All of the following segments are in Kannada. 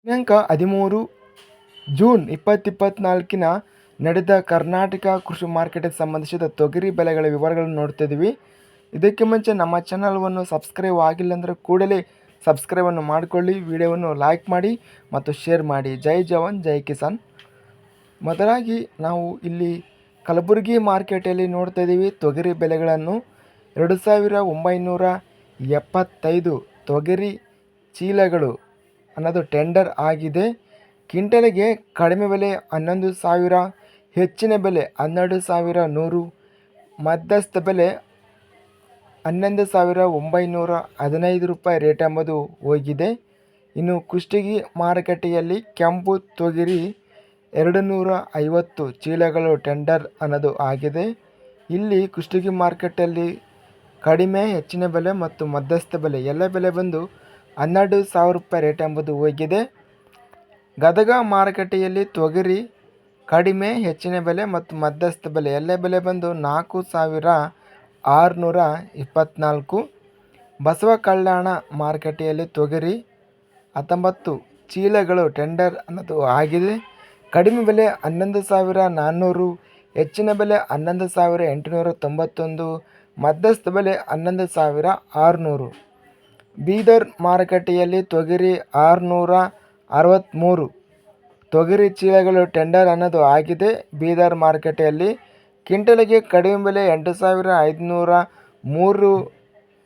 ದಿನಾಂಕ 13 ಜೂನ್ 2024 ನಡೆದ ಕರ್ನಾಟಕ ಕೃಷಿ ಮಾರ್ಕೆಟ್ಗೆ ಸಂಬಂಧಿಸಿದ ತೊಗರಿ ಬೆಲೆಗಳ ವಿವರಗಳನ್ನು ನೋಡ್ತಿದ್ದೀವಿ. ಇದಕ್ಕೆ ಮುಂಚೆ ನಮ್ಮ ಚಾನಲ್ವನ್ನು ಸಬ್ಸ್ಕ್ರೈಬ್ ಆಗಿಲ್ಲ ಅಂದರೆ ಕೂಡಲೇ ಸಬ್ಸ್ಕ್ರೈಬನ್ನು ಮಾಡಿಕೊಳ್ಳಿ, ವಿಡಿಯೋವನ್ನು ಲೈಕ್ ಮಾಡಿ ಮತ್ತು ಶೇರ್ ಮಾಡಿ. ಜೈ ಜವಾನ್ ಜೈ ಕಿಸಾನ್. ಮೊದಲಾಗಿ ನಾವು ಇಲ್ಲಿ ಕಲಬುರಗಿ ಮಾರ್ಕೆಟಲ್ಲಿ ನೋಡ್ತಾ ಇದ್ದೀವಿ ತೊಗರಿ ಬೆಲೆಗಳನ್ನು. 2975 ತೊಗರಿ ಚೀಲಗಳು ಅನ್ನೋದು ಟೆಂಡರ್ ಆಗಿದೆ. ಕ್ವಿಂಟಲಿಗೆ ಕಡಿಮೆ ಬೆಲೆ 11,000, ಹೆಚ್ಚಿನ ಬೆಲೆ 12,100, ಮಧ್ಯಸ್ಥ ಬೆಲೆ 11,915 ರೂಪಾಯಿ ರೇಟ್ ಎಂಬುದು ಹೋಗಿದೆ. ಇನ್ನು ಕುಷ್ಟಗಿ ಮಾರುಕಟ್ಟೆಯಲ್ಲಿ ಕೆಂಪು ತೊಗರಿ 250 ಚೀಲಗಳು ಟೆಂಡರ್ ಅನ್ನೋದು ಆಗಿದೆ. ಇಲ್ಲಿ ಕುಷ್ಟಗಿ ಮಾರ್ಕೆಟಲ್ಲಿ ಕಡಿಮೆ, ಹೆಚ್ಚಿನ ಬೆಲೆ ಮತ್ತು ಮಧ್ಯಸ್ಥ ಬೆಲೆ ಎಲ್ಲ ಬೆಲೆ ಬಂದು 12,000 ರೂಪಾಯಿ ರೇಟ್ ಎಂಬುದು ಹೋಗಿದೆ. ಗದಗ ಮಾರುಕಟ್ಟೆಯಲ್ಲಿ ತೊಗರಿ ಕಡಿಮೆ, ಹೆಚ್ಚಿನ ಬೆಲೆ ಮತ್ತು ಮಧ್ಯಸ್ಥ ಬೆಲೆ ಎಲ್ಲ ಬೆಲೆ ಬಂದು 4,624. ಬಸವ ಕಲ್ಯಾಣ ಮಾರುಕಟ್ಟೆಯಲ್ಲಿ ತೊಗರಿ 19 ಚೀಲಗಳು ಟೆಂಡರ್ ಅನ್ನೋದು ಆಗಿದೆ. ಕಡಿಮೆ ಬೆಲೆ 11,400, ಹೆಚ್ಚಿನ ಬೆಲೆ 11,891, ಮಧ್ಯಸ್ಥ ಬೆಲೆ 11,600. ಬೀದರ್ ಮಾರುಕಟ್ಟೆಯಲ್ಲಿ ತೊಗರಿ 663 ತೊಗರಿ ಚೀಲಗಳು ಟೆಂಡರ್ ಅನ್ನೋದು ಆಗಿದೆ. ಬೀದರ್ ಮಾರುಕಟ್ಟೆಯಲ್ಲಿ ಕ್ವಿಂಟಲಿಗೆ ಕಡಿಮೆ ಬೆಲೆ 8,503,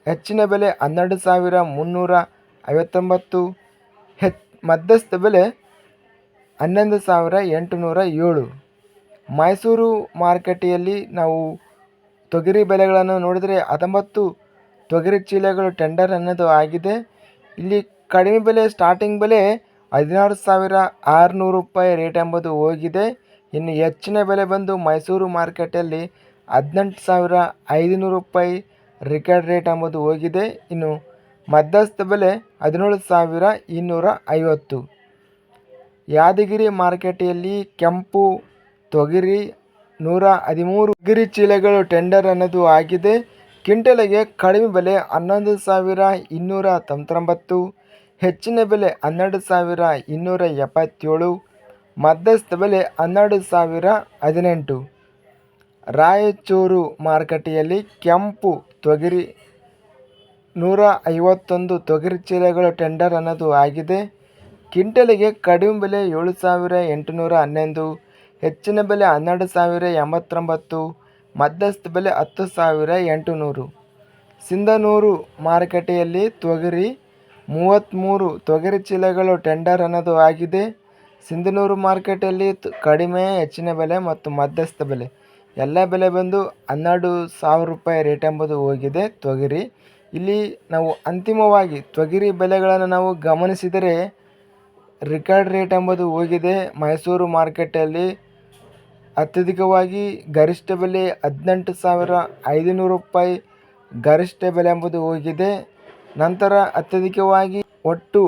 ಹೆಚ್ಚಿನ ಬೆಲೆ 12,359, ಮಧ್ಯಸ್ಥ ಬೆಲೆ 11,807. ಮೈಸೂರು ಮಾರುಕಟ್ಟೆಯಲ್ಲಿ ನಾವು ತೊಗರಿ ಬೆಲೆಗಳನ್ನು ನೋಡಿದರೆ 19 ತೊಗರಿ ಚೀಲಗಳು ಟೆಂಡರ್ ಅನ್ನೋದು ಆಗಿದೆ. ಇಲ್ಲಿ ಕಡಿಮೆ ಬೆಲೆ ಸ್ಟಾರ್ಟಿಂಗ್ ಬೆಲೆ 16,600 ರೂಪಾಯಿ ರೇಟ್ ಎಂಬುದು ಹೋಗಿದೆ. ಇನ್ನು ಹೆಚ್ಚಿನ ಬೆಲೆ ಬಂದು ಮೈಸೂರು ಮಾರ್ಕೆಟಲ್ಲಿ 18,500 ರೂಪಾಯಿ ರಿಕಾರ್ಡ್ ರೇಟ್ ಎಂಬುದು ಹೋಗಿದೆ. ಇನ್ನು ಮಧ್ಯಸ್ಥ ಬೆಲೆ 17,250. ಯಾದಗಿರಿ ಮಾರುಕಟ್ಟೆಯಲ್ಲಿ ಕೆಂಪು ತೊಗರಿ 113 ತೊಗರಿ ಚೀಲಗಳು ಟೆಂಡರ್ ಅನ್ನೋದು ಆಗಿದೆ. ಕ್ವಿಂಟಲಿಗೆ ಕಡಿಮೆ ಬೆಲೆ 11,299, ಹೆಚ್ಚಿನ ಬೆಲೆ 12,277, ಮಧ್ಯಸ್ಥ ಬೆಲೆ 12,018. ರಾಯಚೂರು ಮಾರುಕಟ್ಟೆಯಲ್ಲಿ ಕೆಂಪು ತೊಗರಿ 151 ತೊಗರಿ ಚೀಲಗಳು ಟೆಂಡರ್ ಅನ್ನೋದು ಆಗಿದೆ. ಕ್ವಿಂಟಲಿಗೆ ಕಡಿಮೆ ಬೆಲೆ 7,811, ಹೆಚ್ಚಿನ ಬೆಲೆ 12,089, ಮಧ್ಯಸ್ಥ ಬೆಲೆ 10,800. ಸಿಂಧನೂರು ಮಾರುಕಟ್ಟೆಯಲ್ಲಿ ತೊಗರಿ 33 ತೊಗರಿ ಚೀಲಗಳು ಟೆಂಡರ್ ಅನ್ನೋದು ಆಗಿದೆ. ಸಿಂಧನೂರು ಮಾರುಕಟ್ಟೆಯಲ್ಲಿ ಕಡಿಮೆ, ಹೆಚ್ಚಿನ ಬೆಲೆ ಮತ್ತು ಮಧ್ಯಸ್ಥ ಬೆಲೆ ಎಲ್ಲ ಬೆಲೆ ಬಂದು 12,000 ರೂಪಾಯಿ ರೇಟ್ ಎಂಬುದು ಹೋಗಿದೆ ತೊಗರಿ. ಇಲ್ಲಿ ನಾವು ಅಂತಿಮವಾಗಿ ತೊಗರಿ ಬೆಲೆಗಳನ್ನು ನಾವು ಗಮನಿಸಿದರೆ ರಿಕಾರ್ಡ್ ರೇಟ್ ಎಂಬುದು ಹೋಗಿದೆ. ಮೈಸೂರು ಮಾರುಕಟ್ಟೆಯಲ್ಲಿ ಅತ್ಯಧಿಕವಾಗಿ ಗರಿಷ್ಠ ಬೆಲೆ 18,500 ರೂಪಾಯಿ ಗರಿಷ್ಠ ಬೆಲೆ ಎಂಬುದು ಹೋಗಿದೆ. ನಂತರ ಅತ್ಯಧಿಕವಾಗಿ ಒಟ್ಟು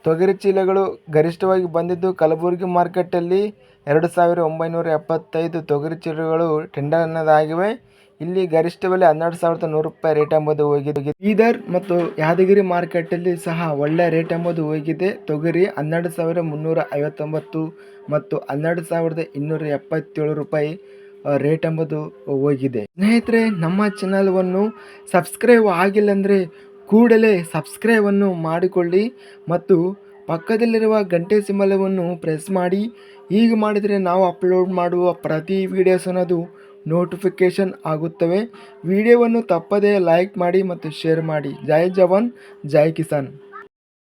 ತೊಗರಿ ಚೀಲಗಳು ಗರಿಷ್ಠವಾಗಿ ಬಂದಿದ್ದು ಕಲಬುರಗಿ ಮಾರ್ಕೆಟಲ್ಲಿ 2,975 ತೊಗರಿ ಚೀಲಗಳು ಟೆಂಡರ್ ಅನ್ನೋದಾಗಿವೆ. ಇಲ್ಲಿ ಗರಿಷ್ಠ ಬೆಲೆ 12,100 ರೂಪಾಯಿ ರೇಟ್ ಎಂಬುದು ಹೋಗಿದೆ. ಬೀದರ್ ಮತ್ತು ಯಾದಗಿರಿ ಮಾರ್ಕೆಟಲ್ಲಿ ಸಹ ಒಳ್ಳೆಯ ರೇಟ್ ಎಂಬುದು ಹೋಗಿದೆ. ತೊಗರಿ 12,359 ಮತ್ತು 12,277 ರೂಪಾಯಿ ರೇಟ್ ಎಂಬುದು ಹೋಗಿದೆ. ಸ್ನೇಹಿತರೆ, ನಮ್ಮ ಚಾನಲ್ವನ್ನು ಸಬ್ಸ್ಕ್ರೈಬ್ ಆಗಿಲ್ಲ ಅಂದರೆ ಕೂಡಲೇ ಸಬ್ಸ್ಕ್ರೈಬನ್ನು ಮಾಡಿಕೊಳ್ಳಿ ಮತ್ತು ಪಕ್ಕದಲ್ಲಿರುವ ಗಂಟೆ ಸಿಂಬಲವನ್ನು ಪ್ರೆಸ್ ಮಾಡಿ. ಹೀಗೆ ಮಾಡಿದರೆ ನಾವು ಅಪ್ಲೋಡ್ ಮಾಡುವ ಪ್ರತಿ ವಿಡಿಯೋಸ್ ಅನ್ನೋದು ನೋಟಿಫಿಕೇಷನ್ ಆಗುತ್ತವೆ. ವಿಡಿಯೋವನ್ನು ತಪ್ಪದೇ ಲೈಕ್ ಮಾಡಿ ಮತ್ತು ಶೇರ್ ಮಾಡಿ. ಜೈ ಜವಾನ್ ಜೈ ಕಿಸಾನ್.